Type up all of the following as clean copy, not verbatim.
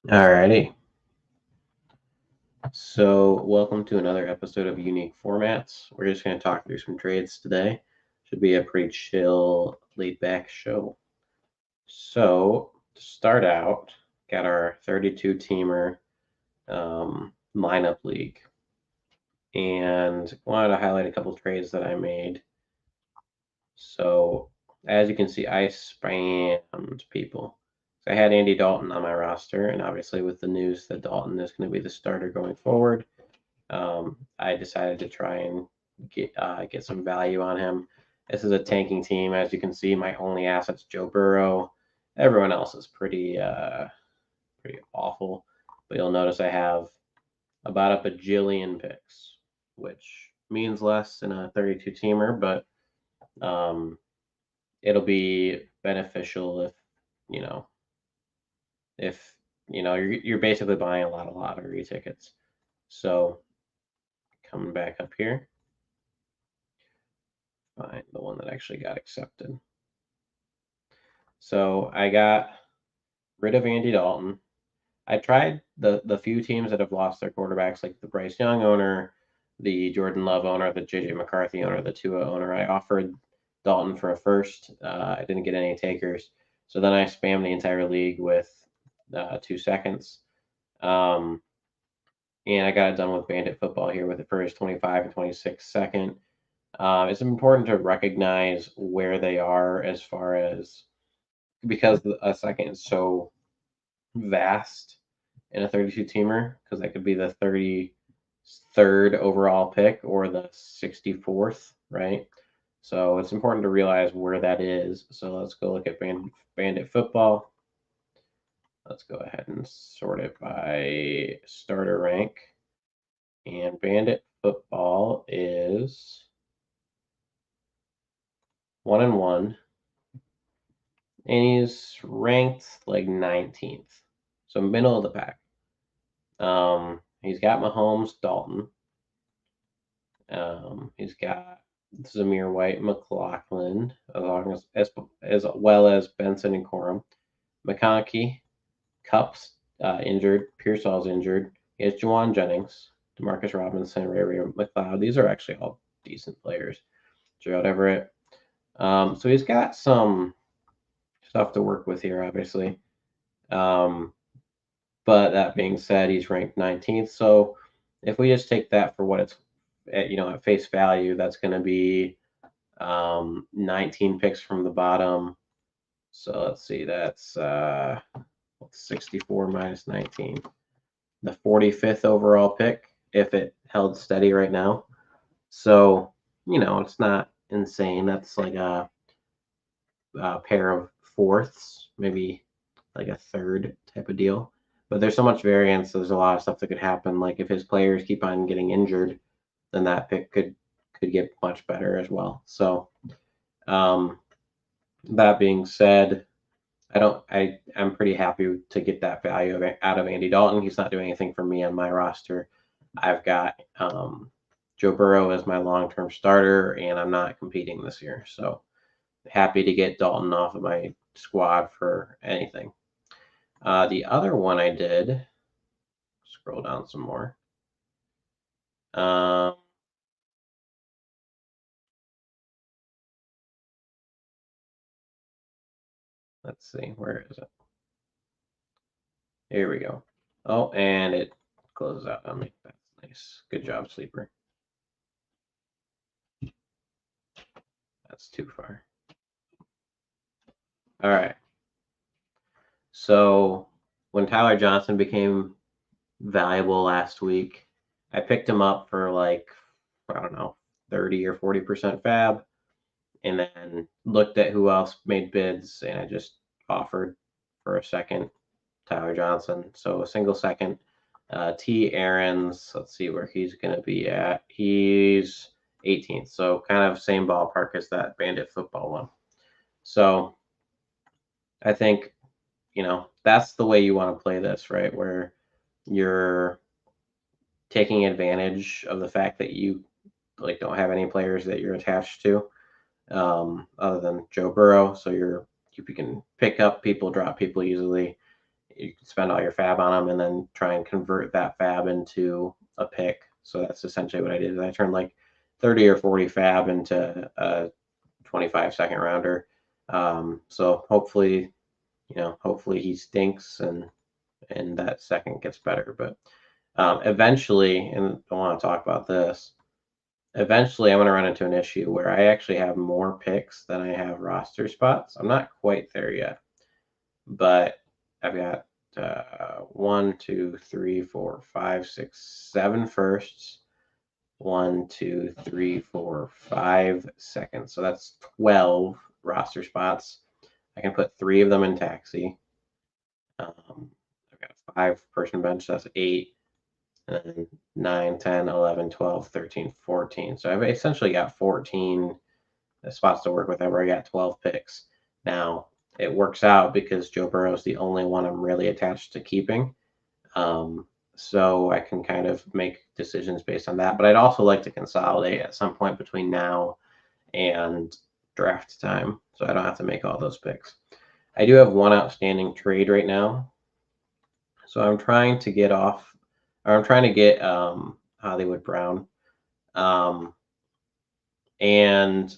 Alrighty. So, welcome to another episode of Unique Formats. We're just going to talk through some trades today. Should be a pretty chill, laid back show. So, to start out, got our 32 teamer lineup league. And wanted to highlight a couple trades that I made. So, as you can see, I spammed people. So I had Andy Dalton on my roster, and obviously, with the news that Dalton is going to be the starter going forward, I decided to try and get some value on him. This is a tanking team, as you can see. My only asset's Joe Burrow. Everyone else is pretty awful. But you'll notice I have about a bajillion picks, which means less in a 32 teamer, but um, it'll be beneficial you know if you're basically buying a lot of lottery tickets. So coming back up here, find the one that actually got accepted. So I got rid of Andy Dalton. I tried the few teams that have lost their quarterbacks, like the Bryce Young owner, the Jordan Love owner, the JJ McCarthy owner, the Tua owner. I offered Dalton for a first. I didn't get any takers. So then I spammed the entire league with 2 seconds. Um, and I got it done with Bandit Football here with the first 25 and 26 second. It's important to recognize where they are as far as because a second is so vast in a 32 teamer, because that could be the 33rd overall pick or the 64th, right? So it's important to realize where that is. So let's go look at Bandit Football. Let's go ahead and sort it by starter rank. And Bandit Football is 1-1. And he's ranked like 19th. So middle of the pack. He's got Mahomes, Dalton. He's got Zamir White, McLaughlin, as well as Benson and Corum. McConkey, Cups injured. Pearsall's injured. He has Juwan Jennings, Demarcus Robinson, Ray McLeod. These are actually all decent players. Gerald Everett. So he's got some stuff to work with here, obviously. But that being said, he's ranked 19th. So if we just take that for what it's at face value, that's going to be 19 picks from the bottom. So let's see, that's 64 minus 19. The 45th overall pick if it held steady right now. So, it's not insane. That's like a pair of fourths, maybe like a third type of deal. But there's so much variance. There's a lot of stuff that could happen. Like if his players keep on getting injured, then that pick could get much better as well. So um, that being said, I'm pretty happy to get that value out of Andy Dalton. He's not doing anything for me on my roster. I've got Joe Burrow as my long-term starter, and I'm not competing this year. So happy to get Dalton off of my squad for anything. The other one I did, scroll down some more. Let's see, where is it? Here we go. Oh, and it closes out on me. That's nice. Good job, Sleeper. That's too far. All right. So when Tyler Johnson became valuable last week, I picked him up for like, I don't know, 30 or 40% fab, and then looked at who else made bids, and I just offered for a second Tyler Johnson. So a single second. T. Aaron's, let's see where he's going to be at. He's 18th, so kind of same ballpark as that Bandit Football one. So I think, that's the way you want to play this, right? Where you're taking advantage of the fact that you like don't have any players that you're attached to, other than Joe Burrow. So you can pick up people, drop people easily, you can spend all your fab on them and then try and convert that fab into a pick. So that's essentially what I did. I turned like 30 or 40 fab into a 25 second rounder. So hopefully, hopefully he stinks and that second gets better. But eventually, and I want to talk about this. Eventually, I'm going to run into an issue where I actually have more picks than I have roster spots. I'm not quite there yet, but I've got 1, 2, 3, 4, 5, 6, 7 firsts. 1, 2, 3, 4, 5 seconds. So that's 12 roster spots. I can put 3 of them in taxi. I've got a 5-person bench, so that's 8. And then 9, 10, 11, 12, 13, 14. So I've essentially got 14 spots to work with. I've already got 12 picks. Now, it works out because Joe Burrow is the only one I'm really attached to keeping. So I can kind of make decisions based on that. But I'd also like to consolidate at some point between now and draft time, so I don't have to make all those picks. I do have one outstanding trade right now. So I'm trying to get Hollywood Brown. And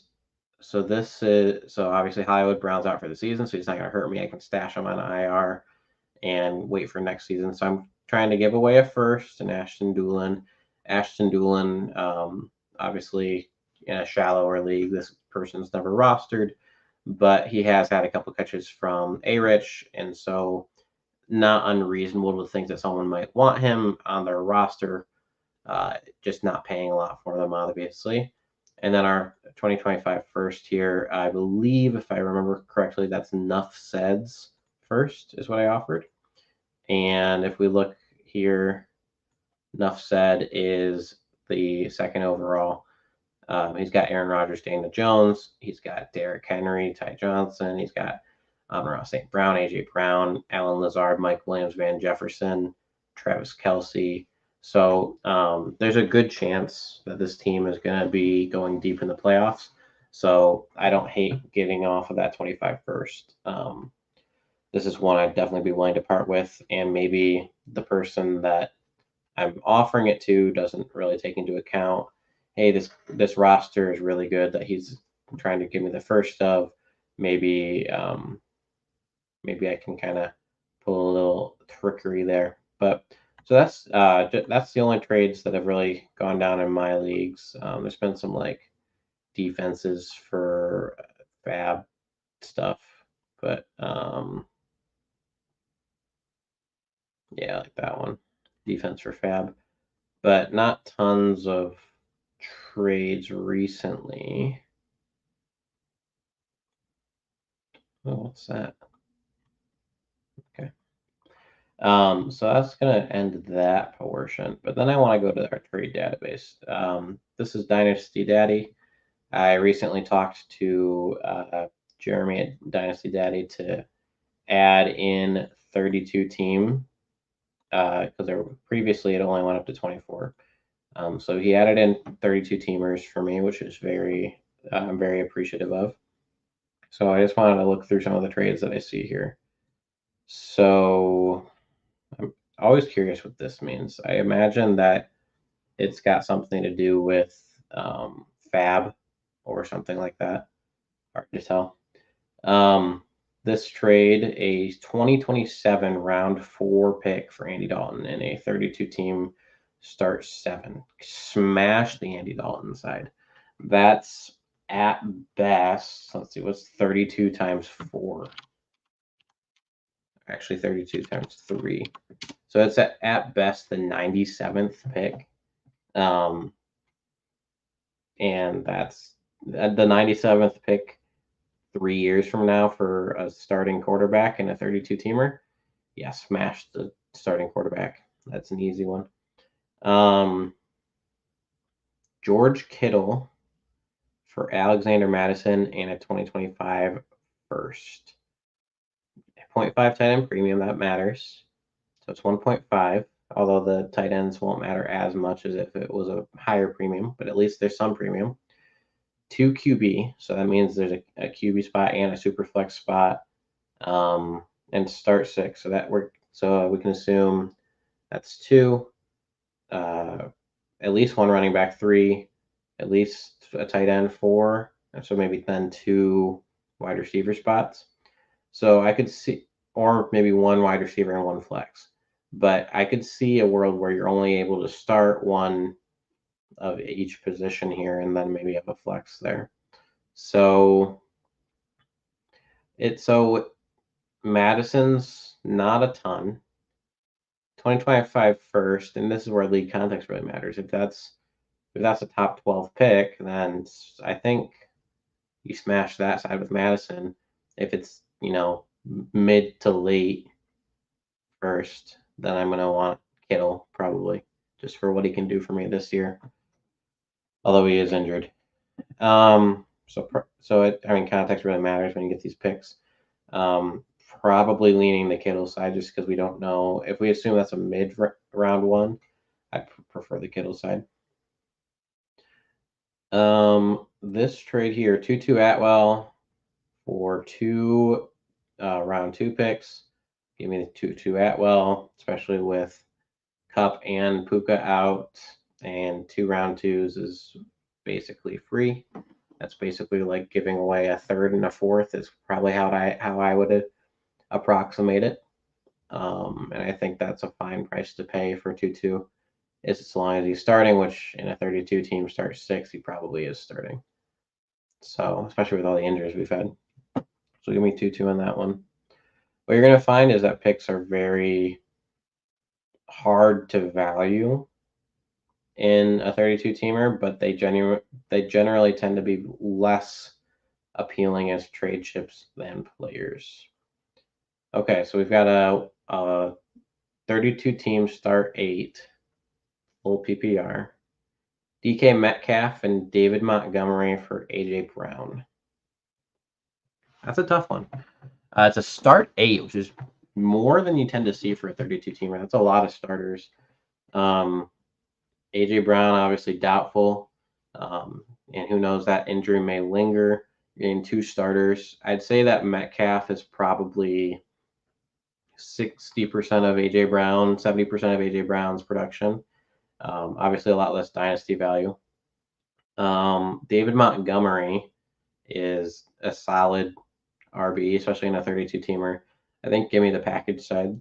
so obviously Hollywood Brown's out for the season, so he's not going to hurt me. I can stash him on IR and wait for next season. So I'm trying to give away a first and Ashton Dulin. Obviously in a shallower league, this person's never rostered, but he has had a couple catches from A-Rich, and so not unreasonable to think that someone might want him on their roster, just not paying a lot for them, obviously. And then our 2025 first here, I believe, if I remember correctly, that's Nuff Seds first is what I offered. And if we look here, Nuff Said is the second overall. He's got Aaron Rodgers, Daniel Jones. He's got Derrick Henry, Ty Johnson. He's got Ross St. Brown, A.J. Brown, Alan Lazard, Mike Williams, Van Jefferson, Travis Kelce. So there's a good chance that this team is going to be going deep in the playoffs. So I don't hate getting off of that 25 first. This is one I'd definitely be willing to part with, and maybe the person that I'm offering it to doesn't really take into account, hey, this roster is really good that he's trying to give me the first of. Maybe maybe I can kind of pull a little trickery there. But so that's the only trades that have really gone down in my leagues. There's been some like defenses for fab stuff, but yeah, like that one, defense for fab, but not tons of trades recently. Oh, what's that? Okay. So that's going to end that portion, but then I want to go to our trade database. This is Dynasty Daddy. I recently talked to Jeremy at Dynasty Daddy to add in 32 team because previously it only went up to 24. So he added in 32 teamers for me, which is I'm very appreciative of. So I just wanted to look through some of the trades that I see here. So I'm always curious what this means. I imagine that it's got something to do with fab or something like that. Hard to tell. This trade, a 2027 round 4 pick for Andy Dalton in a 32 team start 7. Smash the Andy Dalton side. That's at best, let's see, what's 32 times 4? Actually, 32 times 3. So it's at best the 97th pick. And that's the 97th pick 3 years from now for a starting quarterback in a 32 teamer. Yeah, smash the starting quarterback. That's an easy one. George Kittle for Alexander Madison and a 2025 first. 0.5 tight end premium, that matters. So it's 1.5, although the tight ends won't matter as much as if it was a higher premium, but at least there's some premium. 2 QB, so that means there's a QB spot and a super flex spot, and start 6. So that we're So we can assume that's 2, at least 1 running back, 3, at least a tight end, 4, so maybe then 2 wide receiver spots. So I could see, or maybe 1 wide receiver and 1 flex. But I could see a world where you're only able to start 1 of each position here and then maybe have a flex there. So Madison's not a ton. 2025 first, and this is where league context really matters. If that's a top 12 pick, then I think you smash that side with Madison. If it's, mid to late first, then I'm going to want Kittle probably just for what he can do for me this year, although he is injured. Context really matters when you get these picks. Probably leaning the Kittle side just because we don't know. If we assume that's a mid round 1, I prefer the Kittle side. This trade here, 2-2 Atwell for 2 round 2 picks. Give me the 2-2 Atwell, especially with Cup and Puka out, and 2 round 2s is basically free. That's basically like giving away a third and a fourth is probably how I would approximate it. And I think that's a fine price to pay for 2-2. Is as long as he's starting, which in a 32 team start 6, he probably is starting. So, especially with all the injuries we've had. So give me 2-2 on that one. What you're going to find is that picks are very hard to value in a 32 teamer, but they generally tend to be less appealing as trade chips than players. Okay, so we've got a 32 team start 8, full PPR. DK Metcalf and David Montgomery for AJ Brown. That's a tough one. It's a start 8, which is more than you tend to see for a 32 teamer. That's a lot of starters. AJ Brown obviously doubtful, and who knows, that injury may linger in 2 starters. I'd say that Metcalf is probably 60% of AJ Brown, 70% of AJ Brown's production. Obviously, a lot less dynasty value. David Montgomery is a solid RB, especially in a 32 teamer. I think give me the package side,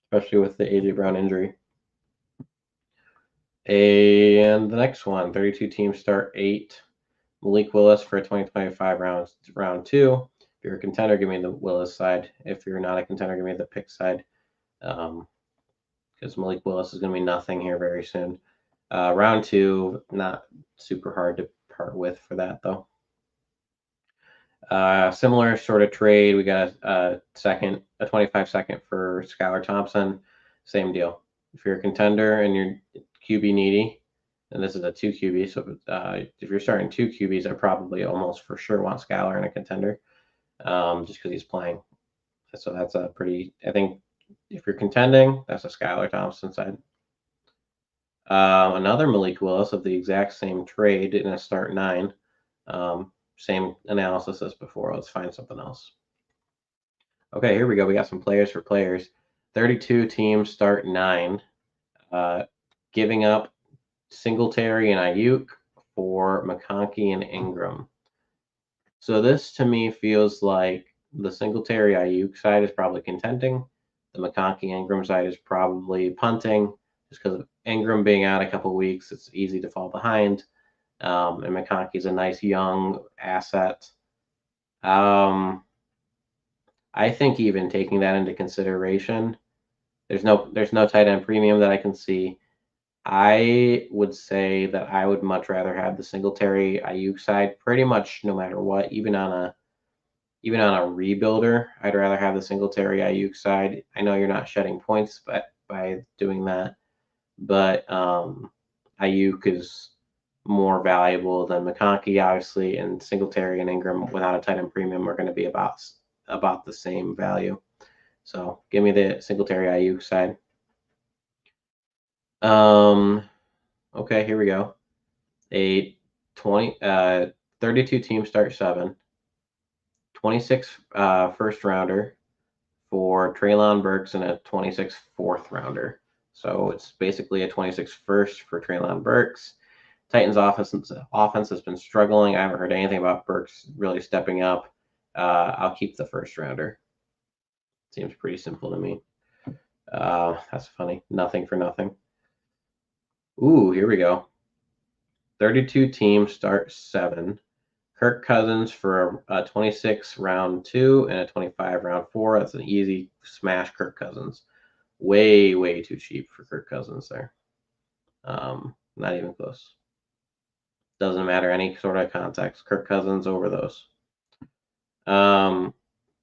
especially with the AJ Brown injury. And the next one, 32 team start 8. Malik Willis for a 2025 round 2. If you're a contender, give me the Willis side. If you're not a contender, give me the pick side. Because Malik Willis is going to be nothing here very soon. Round 2, not super hard to part with for that, though. Similar sort of trade. We got a 25 second for Skylar Thompson. Same deal. If you're a contender and you're QB needy, and this is a 2 QB, so if you're starting 2 QBs, I probably almost for sure want Skylar in a contender, just because he's playing. So that's a pretty. I think if you're contending, that's a Skylar Thompson side. Another Malik Willis of the exact same trade in a start 9. Same analysis as before. Let's find something else. Okay, here we go. We got some players for players. 32 teams start 9. Giving up Singletary and Ayuk for McConkey and Ingram. So this to me feels like the Singletary Ayuk side is probably contending. The McConkey Ingram side is probably punting, just because of Ingram being out a couple weeks. It's easy to fall behind. And McConkey's a nice young asset. I think even taking that into consideration, there's no tight end premium that I can see. I would say that I would much rather have the Singletary Ayuk side pretty much no matter what, even on a rebuilder. I'd rather have the Singletary Ayuk side. I know you're not shedding points by doing that, but Ayuk is more valuable than McConkey, obviously, and Singletary and Ingram without a tight end premium are going to be about the same value. So give me the Singletary Ayuk side. Okay, here we go. A 32 team start 7. 26 first rounder for Treylon Burks and a 26 fourth rounder. So it's basically a 26 first for Treylon Burks. Titans offense has been struggling. I haven't heard anything about Burks really stepping up. I'll keep the first rounder. Seems pretty simple to me. That's funny. Nothing for nothing. Ooh, here we go. 32 teams start 7. Kirk Cousins for a 26 round 2 and a 25 round 4. That's an easy smash, Kirk Cousins. Way, way too cheap for Kirk Cousins there. Not even close. Doesn't matter any sort of context. Kirk Cousins over those.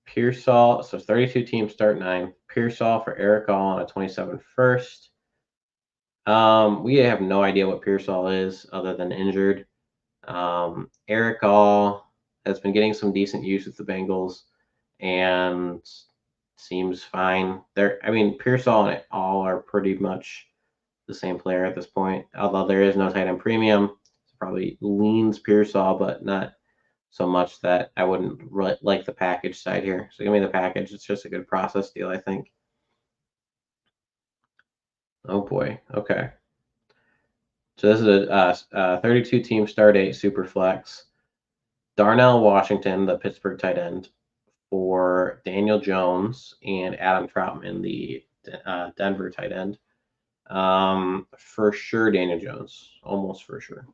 Pearsall, so 32 teams start 9. Pearsall for Eric All on a 27 first. We have no idea what Pearsall is other than injured. Eric All has been getting some decent use with the Bengals and seems fine. Pearsall and All are pretty much the same player at this point, although there is no tight end premium. It probably leans Pearsall, but not so much that I wouldn't really like the package side here. So give me the package. It's just a good process deal, I think. Oh boy. Okay. So this is a 32 team start 8 super flex. Darnell Washington, the Pittsburgh tight end, for Daniel Jones and Adam Troutman, the Denver tight end. For sure, Daniel Jones, almost for sure.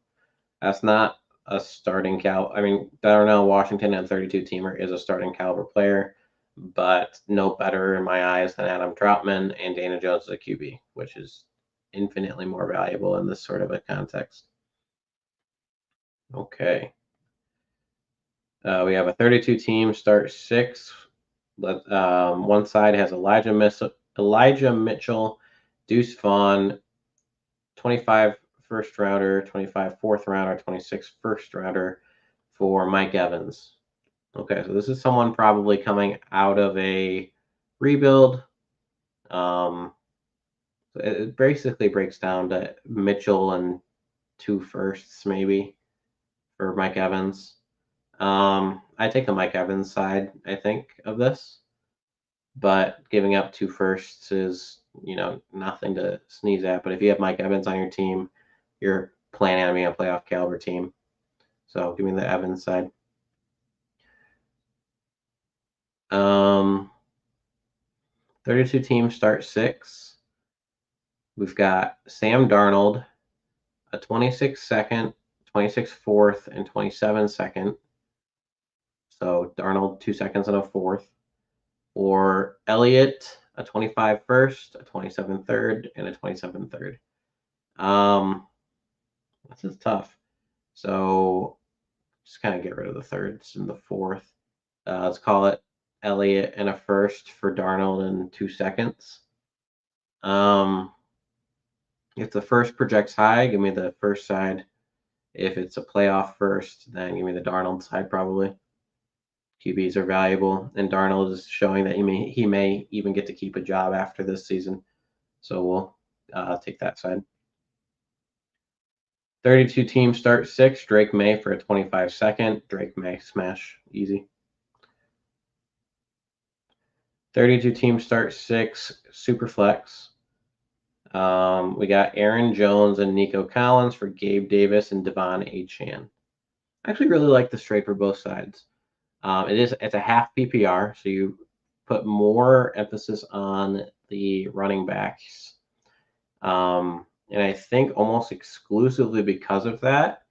That's not a starting Darnell Washington and 32 teamer is a starting caliber player, but no better in my eyes than Adam Troutman, and Daniel Jones is a QB, which is infinitely more valuable in this sort of a context. Okay. We have a 32 team start 6. One side has Elijah Mitchell, Deuce Vaughn, 25 first rounder, 25 fourth rounder, 26 first rounder for Mike Evans. Okay, so this is someone probably coming out of a rebuild. It basically breaks down to Mitchell and 2 firsts maybe for Mike Evans. I take the Mike Evans side, I think, of this, but giving up 2 firsts is, nothing to sneeze at. But if you have Mike Evans on your team, you're planning on being a playoff caliber team. So give me the Evans side. 32 teams start 6. We've got Sam Darnold, a 26 second, 26 fourth, and 27 second. So Darnold 2 seconds and a fourth. Or Elliott, a 25 first, a 27 third, and a 27 third. This is tough. So just kind of get rid of the thirds and the fourth. Let's call it Elliott and a first for Darnold in 2 seconds. If the first projects high, give me the first side. If it's a playoff first, then give me the Darnold side probably. QBs are valuable, and Darnold is showing that he may even get to keep a job after this season. So we'll take that side. 32 teams start 6. Drake May for a 25 second. Drake May smash easy. 32 teams start 6. Super flex. We got Aaron Jones and Nico Collins for Gabe Davis and Devon Achane. I actually really like the straight for both sides. It's a half PPR, so you put more emphasis on the running backs. And I think almost exclusively because of that,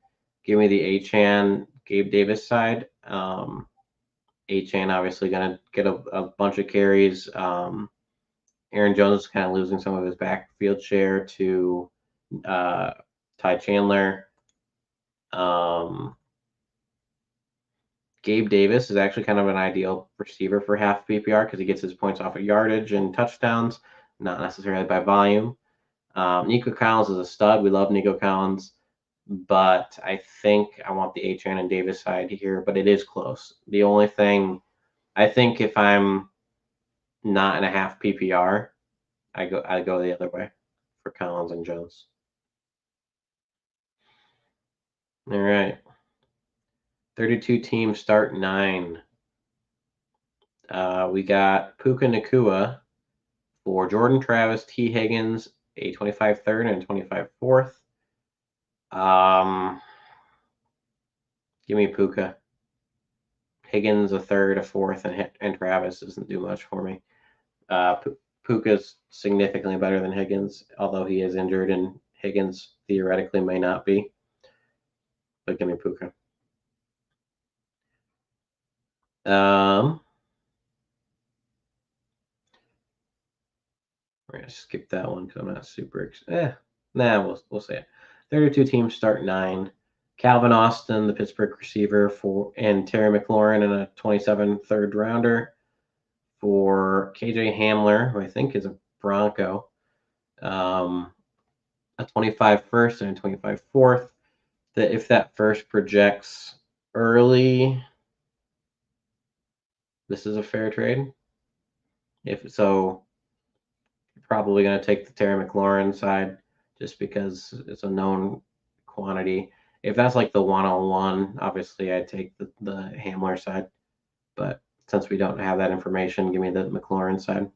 give me the Achane Gabe Davis side. Achane obviously going to get a bunch of carries. Aaron Jones is kind of losing some of his backfield share to Ty Chandler. Gabe Davis is actually kind of an ideal receiver for half PPR because he gets his points off of yardage and touchdowns, not necessarily by volume. Nico Collins is a stud. We love Nico Collins, but I think I want the Achane and Davis side here, but it is close. The only thing, I think if I'm not in a half PPR, I go the other way for Collins and Jones. All right. 32 teams start 9. We got Puka Nakua for Jordan Travis, T. Higgins, a 25 third and 25 fourth. Give me Puka. Higgins a third, a fourth, and Travis doesn't do much for me. Puka's significantly better than Higgins, although he is injured, and Higgins theoretically may not be. But give me Puka. We're gonna skip that one because I'm not super. We'll say it. 32 teams start 9. Calvin Austin, the Pittsburgh receiver, and Terry McLaurin in a 27 third rounder for KJ Hamler, who I think is a Bronco. A 25 first and a 25 fourth. That if that first projects early, this is a fair trade. If so, you're probably going to take the Terry McLaurin side just because it's a known quantity. If that's like the 101, obviously I'd take the Hamler side. But since we don't have that information, give me the McLaurin side.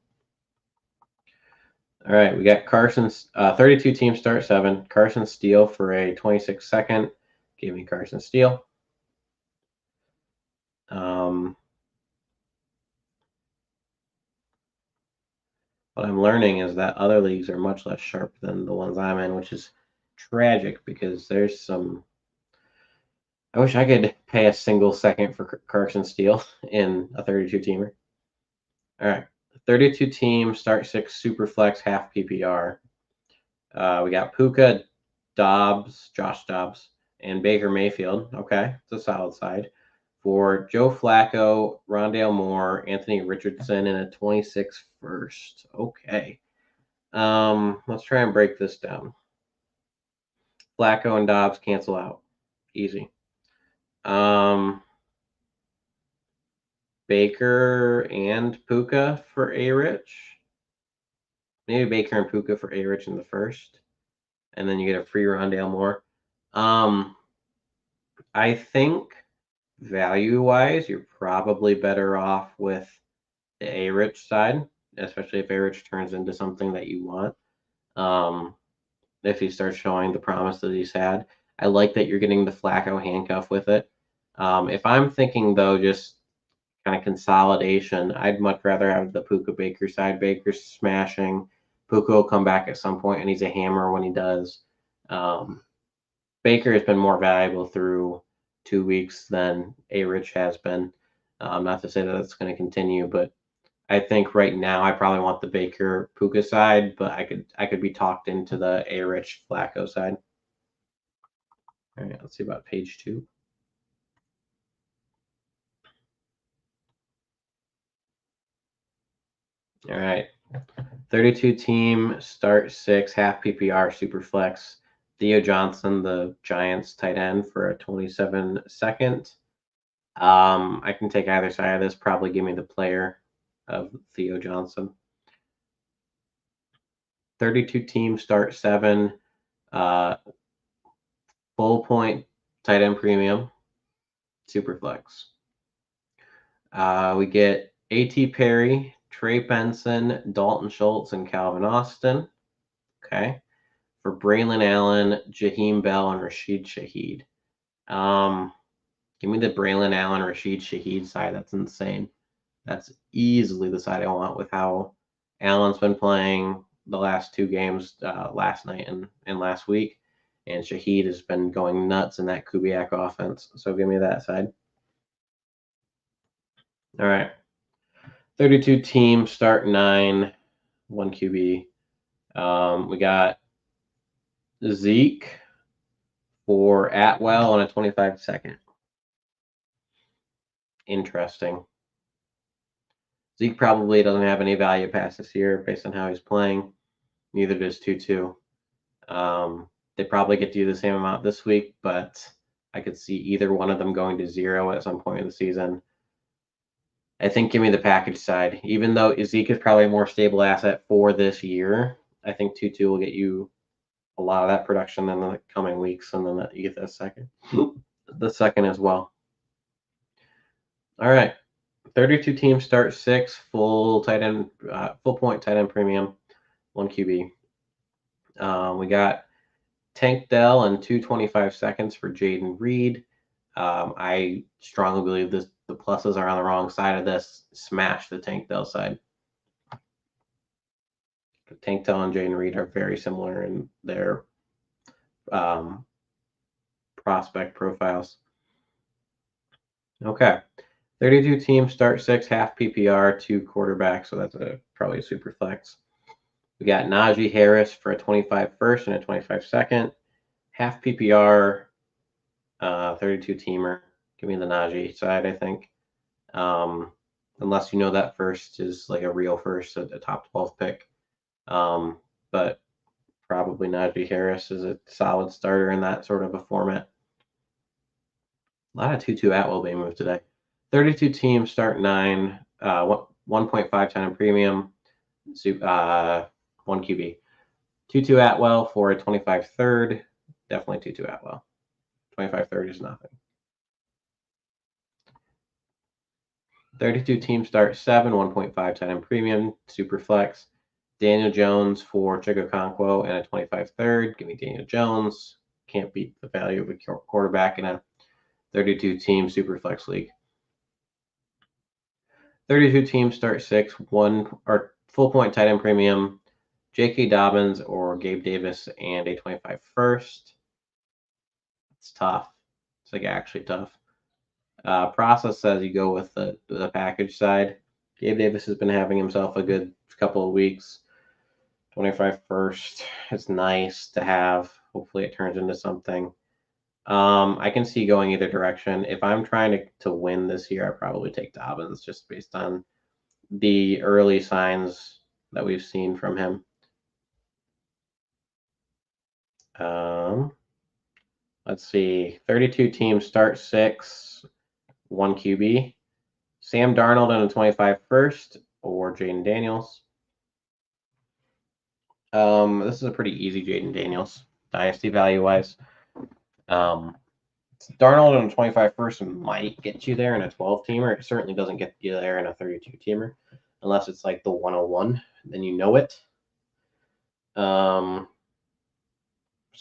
All right, we got Carson's 32 teams start 7. Carson Steele for a 26 second. Give me Carson Steele. What I'm learning is that other leagues are much less sharp than the ones I'm in, which is tragic because there's some. I wish I could pay a single second for Carson Steele in a 32 teamer. All right, 32 team start 6 super flex half PPR. We got Puka, Josh Dobbs, and Baker Mayfield. Okay, it's a solid side. For Joe Flacco, Rondale Moore, Anthony Richardson, and a 26 first. Okay. Let's try and break this down. Flacco and Dobbs cancel out. Easy. Baker and Puka for A-Rich. Maybe Baker and Puka for A-Rich in the first. And then you get a free Rondale Moore. I think value-wise, you're probably better off with the A-Rich side, especially if A-Rich turns into something that you want. If he starts showing the promise that he's had. I like that you're getting the Flacco handcuff with it. If I'm thinking, though, just kind of consolidation, I'd much rather have the Puka Baker side. Baker's smashing. Puka will come back at some point, and he's a hammer when he does. Baker has been more valuable through 2 weeks than A-Rich has been. Not to say that that's going to continue, but I think right now I probably want the Baker Puka side, but I could be talked into the A-Rich Flacco side. All right, let's see about page 2. All right, 32 team start 6 half PPR super flex. Theo Johnson, the Giants tight end for a 27 second. I can take either side of this. Probably give me the player of Theo Johnson. 32 teams start 7. Full point tight end premium. Super flex. We get A.T. Perry, Trey Benson, Dalton Schultz, and Calvin Austin. Okay. For Braylon Allen, Jaheim Bell, and Rashid Shaheed. Give me the Braylon Allen, Rashid Shaheed side. That's insane. That's easily the side I want with how Allen's been playing the last 2 games, last night and last week. And Shaheed has been going nuts in that Kubiak offense. So give me that side. All right. 32 teams, start 9, 1 QB. We got Zeke for Atwell on a 25 second. Interesting. Zeke probably doesn't have any value past this year based on how he's playing. Neither does Tutu. They probably get to do the same amount this week, but I could see either one of them going to 0 at some point in the season. I think give me the package side. Even though Zeke is probably a more stable asset for this year, I think Tutu will get you a lot of that production in the coming weeks, and then you get the second as well. All right, 32 teams start 6, full tight end, full point tight end premium, 1 QB. We got Tank Dell and 225 seconds for Jaden Reed. I strongly believe the pluses are on the wrong side of this. Smash the Tank Dell side. Tank Dell and Jaden Reed are very similar in their prospect profiles. Okay. 32 teams start 6, half PPR, 2 quarterbacks, so that's probably a super flex. We got Najee Harris for a 25 first and a 25 second, half PPR, 32 teamer. Give me the Najee side, I think. Unless you know that first is like a real first, a top 12 pick. But probably Najee Harris is a solid starter in that sort of a format. A lot of Tutu Atwell being moved today. 32 teams start 9, 1.5 ton premium, 1 QB. Tutu Atwell for a 25 third. Definitely Tutu Atwell. 25 third is nothing. 32 teams start 7, 1.5 ton premium, super flex. Daniel Jones for Chigokonkwo and a 25 third. Give me Daniel Jones. Can't beat the value of a quarterback in a 32 team super flex league. 32 teams start 6, 1 or full point tight end premium, J.K. Dobbins or Gabe Davis and a 25 first. It's tough. It's like actually tough. Process says you go with the package side. Gabe Davis has been having himself a good couple of weeks. 25 first. It's nice to have. Hopefully it turns into something. I can see going either direction. If I'm trying to win this year, I probably take Dobbins just based on the early signs that we've seen from him. Let's see. 32 teams start 6, 1 QB. Sam Darnold and a 25 first or Jaden Daniels. This is a pretty easy Jaden Daniels, dynasty value-wise. Darnold and a 25 first might get you there in a 12-teamer. It certainly doesn't get you there in a 32-teamer unless it's like the 101. Then you know it. So,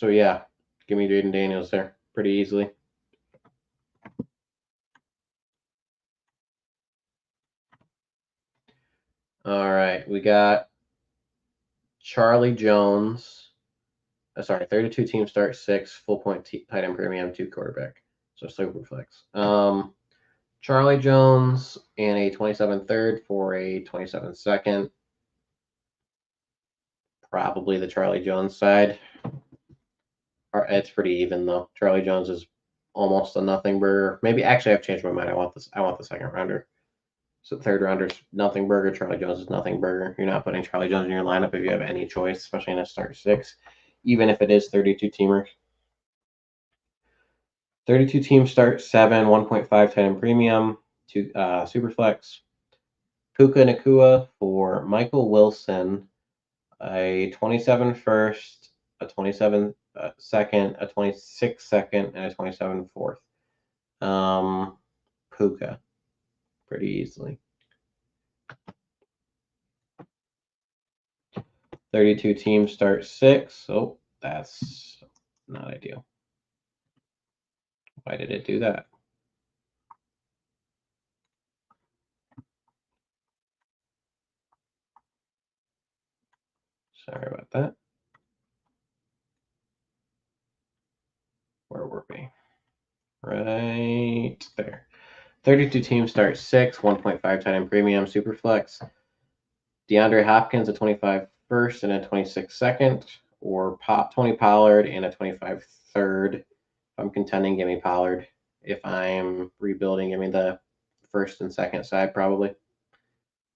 yeah, give me Jaden Daniels there pretty easily. All right, we got Charlie Jones. 32 teams start 6, full point tight end premium, 2 quarterback. So super flex. Charlie Jones and a 27 third for a 27 second. Probably the Charlie Jones side. It's pretty even though. Charlie Jones is almost a nothing burger. Maybe actually I've changed my mind. I want the second rounder. So third rounder's nothing burger. Charlie Jones is nothing burger. You're not putting Charlie Jones in your lineup if you have any choice, especially in a start 6, even if it is 32 teamers. 32 teams start 7, 1.5 tight end premium, 2 super flex. Puka Nacua for Michael Wilson, a 27 first, a 27 second, a 26 second, and a 27 fourth. Puka, pretty easily. 32 teams start 6. Oh, that's not ideal. Why did it do that? Sorry about that. Where were we? Right there. 32 teams start 6, 1.5 tight end premium, super flex. DeAndre Hopkins, a 25 first and a 26 second, or Tony Pollard and a 25 third. If I'm contending, give me Pollard. If I'm rebuilding, give me the first and second side, probably.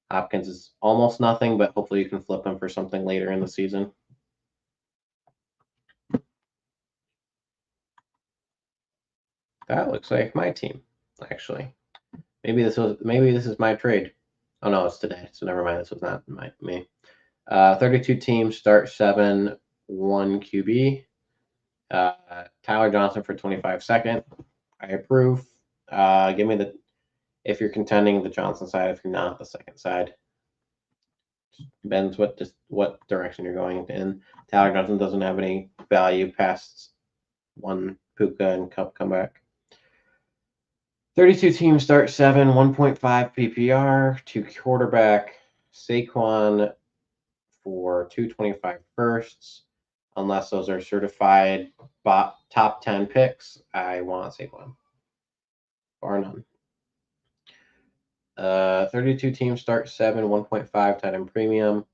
Hopkins is almost nothing, but hopefully you can flip him for something later in the season. That looks like my team, actually. Maybe this is my trade. Oh no, it's today, so never mind. This was not me. 32 teams start 7, 1 QB. Tyler Johnson for 25 second. I approve. Give me if you're contending the Johnson side, if you're not, the second side. Depends what direction you're going in. Tyler Johnson doesn't have any value past one Puka and Cup comeback. 32 teams start 7, 1.5 PPR, 2 quarterback, Saquon for 225 firsts. Unless those are certified top 10 picks, I want Saquon. Bar none. 32 teams start 7, 1.5 tight end premium.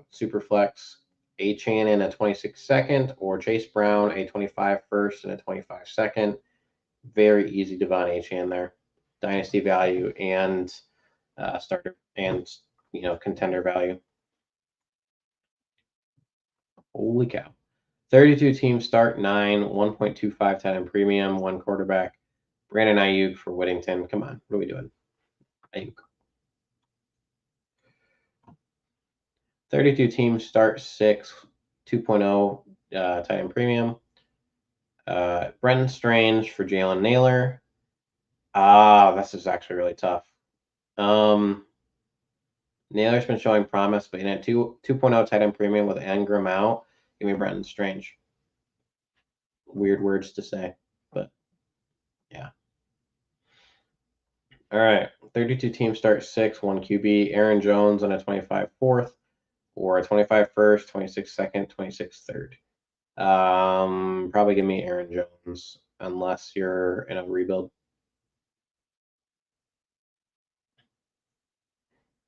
Super flex, A-Chan in a 26 second, or Chase Brown, a 25 first and a 25 second. Very easy Devon A-Chan there. Dynasty value and starter and contender value. Holy cow. 32 teams start 9, 1.25 tight end premium, 1 quarterback. Brandon Ayuk for Whittington. Come on, what are we doing? Ayuk. 32 teams start 6, 2.0 tight end premium. Brenton Strange for Jalen Naylor. This is actually really tough. Naylor's been showing promise, but in a 2.0 tight end premium with Engram out, give me Brenton Strange. Weird words to say, but yeah. All right, 32 teams start 6, 1 QB. Aaron Jones on a 25 fourth, or a 25 first, 26 second, 26 third. Probably give me Aaron Jones unless you're in a rebuild.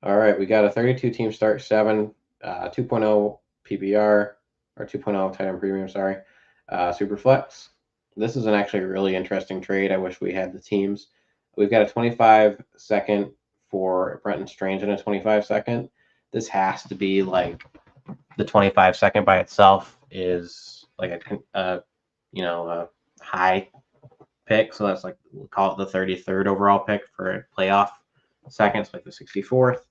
All right, we got a 32 team start 7, 2.0 PPR or 2.0 tight end premium. Sorry, super flex. This is actually a really interesting trade. I wish we had the teams. We've got a 25 second for Brenton Strange and a 25 second. This has to be like the 25 second by itself is like a high pick. So that's like, we'll call it the 33rd overall pick for a playoff seconds, like the 64th.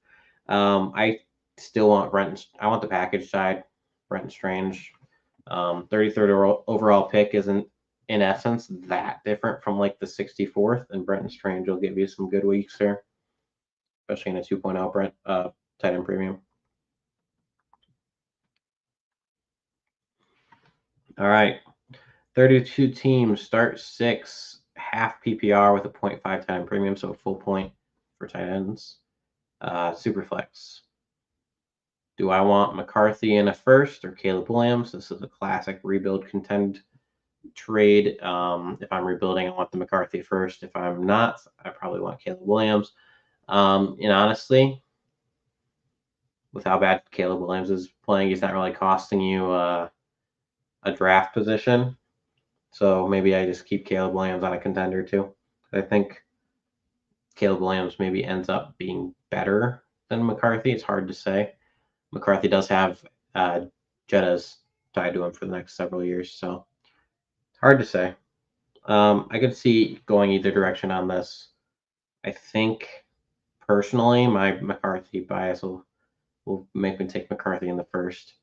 I still want Brenton. I want the package side, Brenton Strange. 33rd overall pick isn't in essence that different from like the 64th, and Brenton Strange will give you some good weeks here, especially in a 2.0 tight end premium. All right, 32 teams start 6, half PPR with a 0.5 tight end premium, so a full point for tight ends. Super flex. Do I want McCarthy in a first or Caleb Williams? This is a classic rebuild contend trade. If I'm rebuilding, I want the McCarthy first. If I'm not, I probably want Caleb Williams. And honestly, with how bad Caleb Williams is playing, he's not really costing you a draft position. So maybe I just keep Caleb Williams on a contender too. I think Caleb Williams maybe ends up being better than McCarthy. It's hard to say. McCarthy does have Jettas tied to him for the next several years, so it's hard to say. I could see going either direction on this. I think personally, my McCarthy bias will make me take McCarthy in the first.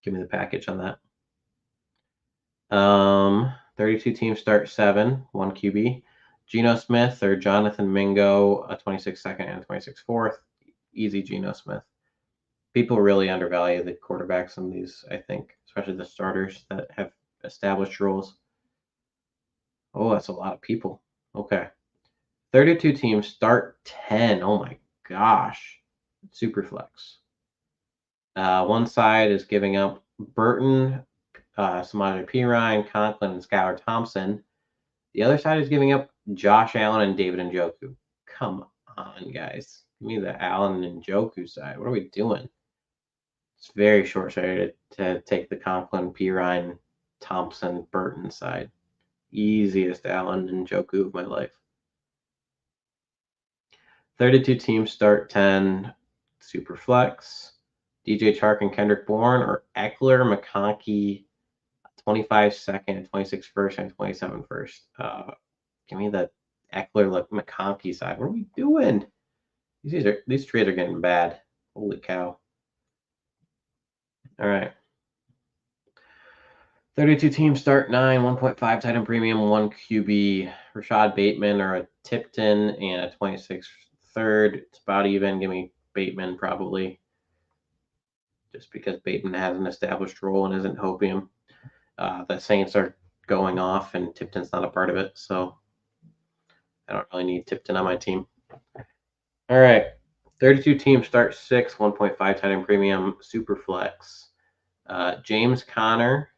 Give me the package on that. 32 teams start 7, 1 QB. Geno Smith or Jonathan Mingo, a 26 second and 26 fourth. Easy Geno Smith. People really undervalue the quarterbacks in these, I think, especially the starters that have established roles. Oh, that's a lot of people. Okay. 32 teams start 10. Oh my gosh. Super flex. One side is giving up Burton, Samaje Perine, Conklin, and Skylar Thompson. The other side is giving up Josh Allen and David Njoku. Come on, guys. Give me the Allen and Njoku side. What are we doing? It's very short-sighted to take the Conklin, Perine, Thompson, Burton side. Easiest Allen and Njoku of my life. 32 teams start 10. Super flex. DJ Chark and Kendrick Bourne, or Eckler, McConkey, 25 second, 26 first, and 27 first. Give me the Eckler McConkey side. What are we doing? These trades are getting bad. Holy cow. All right. 32 teams start 9, 1.5 tight end premium, 1 QB, Rashad Bateman or a Tipton, and a 26 third. It's about even. Give me Bateman probably, just because Bateman has an established role and isn't hopium. The Saints are going off, and Tipton's not a part of it, so I don't really need Tipton on my team. All right, 32 teams start 6, 1.5 tight end premium, super flex. James Conner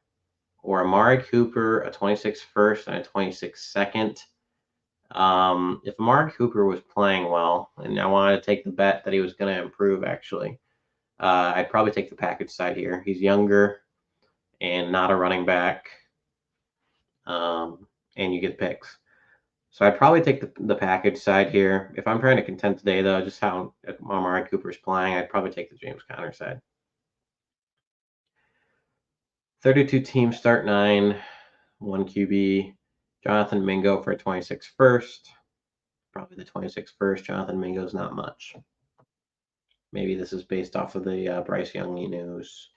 or Amari Cooper, a 26 first and a 26 second. If Amari Cooper was playing well, and I wanted to take the bet that he was going to improve, actually, I'd probably take the package side here. He's younger and not a running back, and you get picks. So I'd probably take the package side here. If I'm trying to contend today, though, just how Amari Cooper's playing, I'd probably take the James Conner side. 32 teams start 9, 1 QB. Jonathan Mingo for a 26 first. Probably the 26 first. Jonathan Mingo's not much. Maybe this is based off of the Bryce Young news.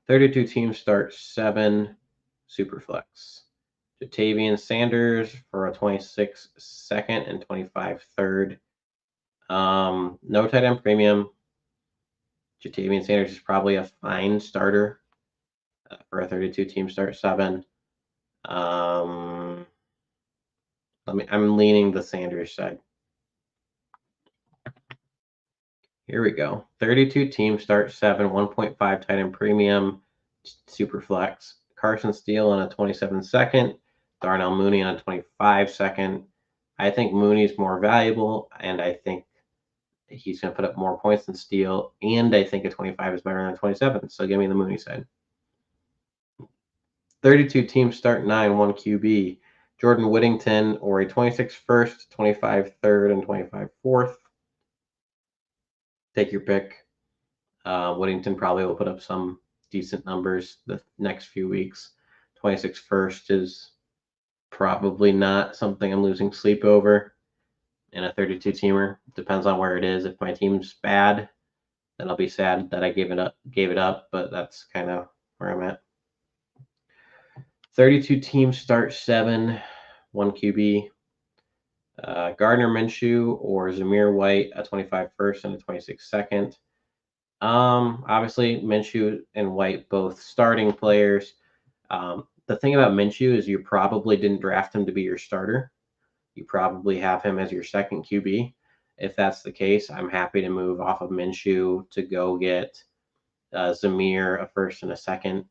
32 teams start 7, Superflex. Jatavian Sanders for a 26 second and 25 third. No tight end premium. Jatavian Sanders is probably a fine starter for a 32 team start 7. I'm leaning the Sanders side. Here we go. 32 teams start 7, 1.5 tight end premium, super flex. Carson Steele on a 27 second, Darnell Mooney on a 25 second. I think Mooney's more valuable, and I think he's going to put up more points than Steele, and I think a 25 is better than a 27, so give me the Mooney side. 32 teams start 9, 1 QB. Jordan Whittington or a 26 first, 25 third, and 25 fourth. Take your pick. Whittington probably will put up some decent numbers the next few weeks. 26 first is probably not something I'm losing sleep over. And a 32 teamer depends on where it is. If my team's bad, then I'll be sad that I gave it up, but that's kind of where I'm at. 32 teams start 7, 1 QB. Gardner Minshew or Zamir White, a 25 first and a 26 second. Obviously Minshew and White both starting players. The thing about Minshew is you probably didn't draft him to be your starter. You probably have him as your second QB. If that's the case, I'm happy to move off of Minshew to go get Zamir, a first and a second.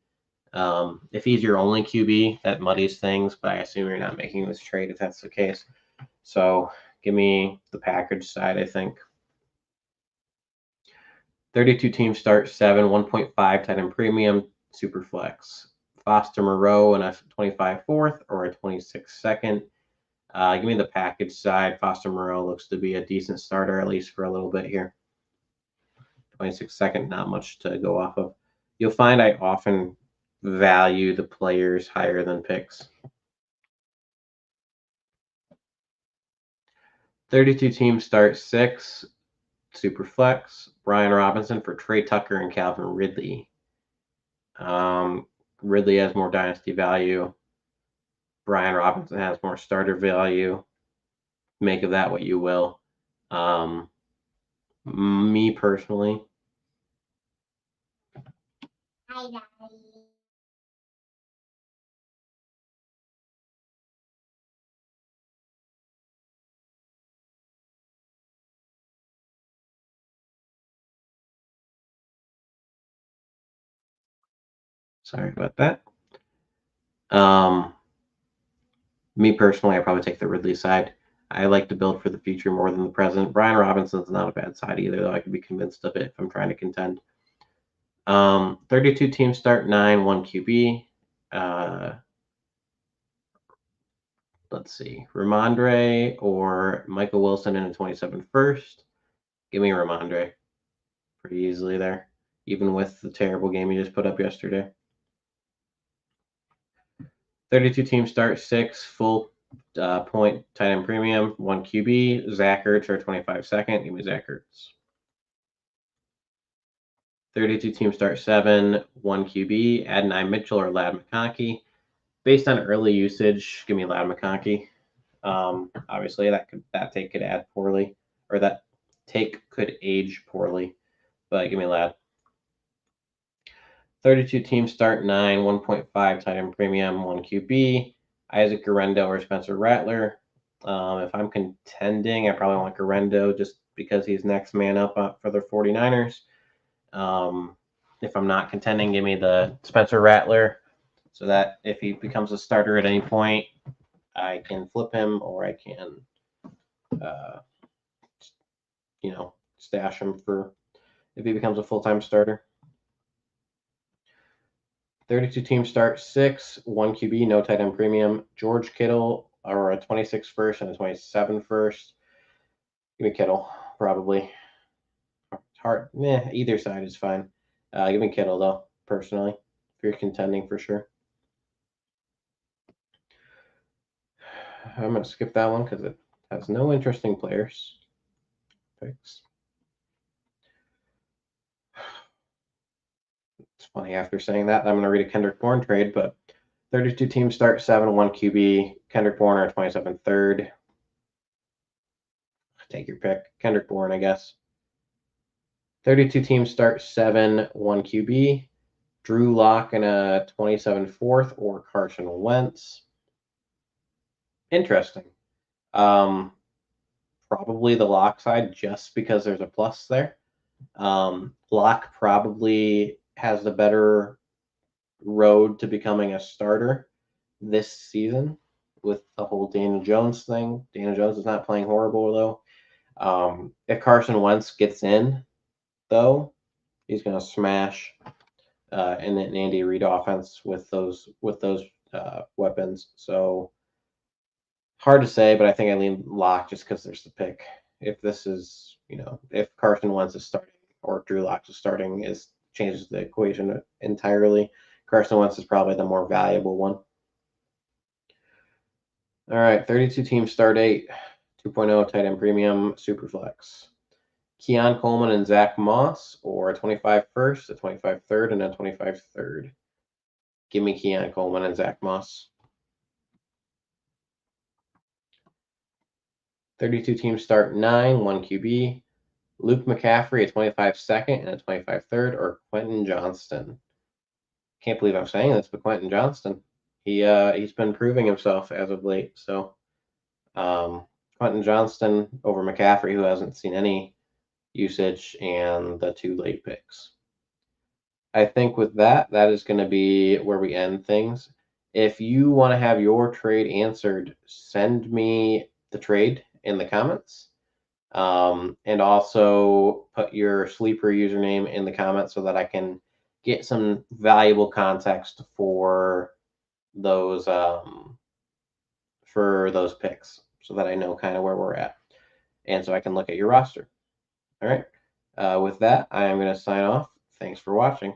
If he's your only QB, that muddies things, but I assume you're not making this trade if that's the case. So give me the package side, I think. 32 teams start 7, 1.5 tight end premium, super flex. Foster Moreau and a 25 fourth or a 26 second. Give me the package side. Foster Moreau looks to be a decent starter, at least for a little bit here. 26 second, not much to go off of. You'll find I often value the players higher than picks. 32 teams start 6, super flex. Brian Robinson for Trey Tucker and Calvin Ridley. Ridley has more dynasty value. Brian Robinson has more starter value. Make of that what you will. Me personally. Hi, Daddy. Sorry about that. Me personally, I probably take the Ridley side. I like to build for the future more than the present. Brian Robinson's not a bad side either, though I could be convinced of it if I'm trying to contend. 32 teams start 9, 1 QB. Let's see, Ramondre or Michael Wilson in a 27 first. Give me Ramondre pretty easily there, even with the terrible game he just put up yesterday. 32 teams start 6, full point tight end premium, 1 QB. Zach Ertz or 25 second. Give me Zach Ertz. 32 teams start 7, 1 QB, Adonai Mitchell or Ladd McConkey. Based on early usage, give me Ladd McConkey. Obviously, that take could add poorly, or that take could age poorly, but give me Ladd. 32 teams start 9, 1.5 tight end premium, 1 QB, Isaac Guerendo or Spencer Rattler. If I'm contending, I probably want Guerendo just because he's next man up for the 49ers. If I'm not contending, give me the Spencer Rattler so that if he becomes a starter at any point, I can flip him or I can, stash him for if he becomes a full-time starter. 32 teams start 6, 1 QB, no tight end premium. George Kittle or a 26 first and a 27 first. Give me Kittle, probably. Hard, either side is fine. Give me Kittle, though, personally, if you're contending for sure. I'm going to skip that one because it has no interesting players. Picks. It's funny after saying that. I'm going to read a Kendrick Bourne trade, but 32 teams start 7, 1 QB. Kendrick Bourne or 27 third. Take your pick. Kendrick Bourne, I guess. 32 teams start 7, 1 QB. Drew Lock in a 27 fourth or Carson Wentz. Interesting. Probably the Lock side just because there's a plus there. Lock probably has the better road to becoming a starter this season with the whole Daniel Jones thing. Daniel Jones is not playing horrible, though. If Carson Wentz gets in, though, he's going to smash in an Andy Reid offense with those weapons. So hard to say, but I think I lean Lock just because there's the pick. If this is, if Carson Wentz is starting or Drew Lock is starting, changes the equation entirely. Carson Wentz is probably the more valuable one. All right, 32 teams start 8, 2.0 tight end premium, Superflex. Keon Coleman and Zach Moss, or a 25 first, a 25 third, and a 25 third. Give me Keon Coleman and Zach Moss. 32 teams start 9, 1 QB. Luke McCaffrey, a 25 second and a 25 third, or Quentin Johnston. Can't believe I'm saying this, but Quentin Johnston. He's been proving himself as of late. So Quentin Johnston over McCaffrey, who hasn't seen any usage, and the 2 late picks. I think with that is going to be where we end things. If you want to have your trade answered, send me the trade in the comments. And also put your sleeper username in the comments so that I can get some valuable context for those picks so that I know kind of where we're at. And so I can look at your roster. All right. With that, I am going to sign off. Thanks for watching.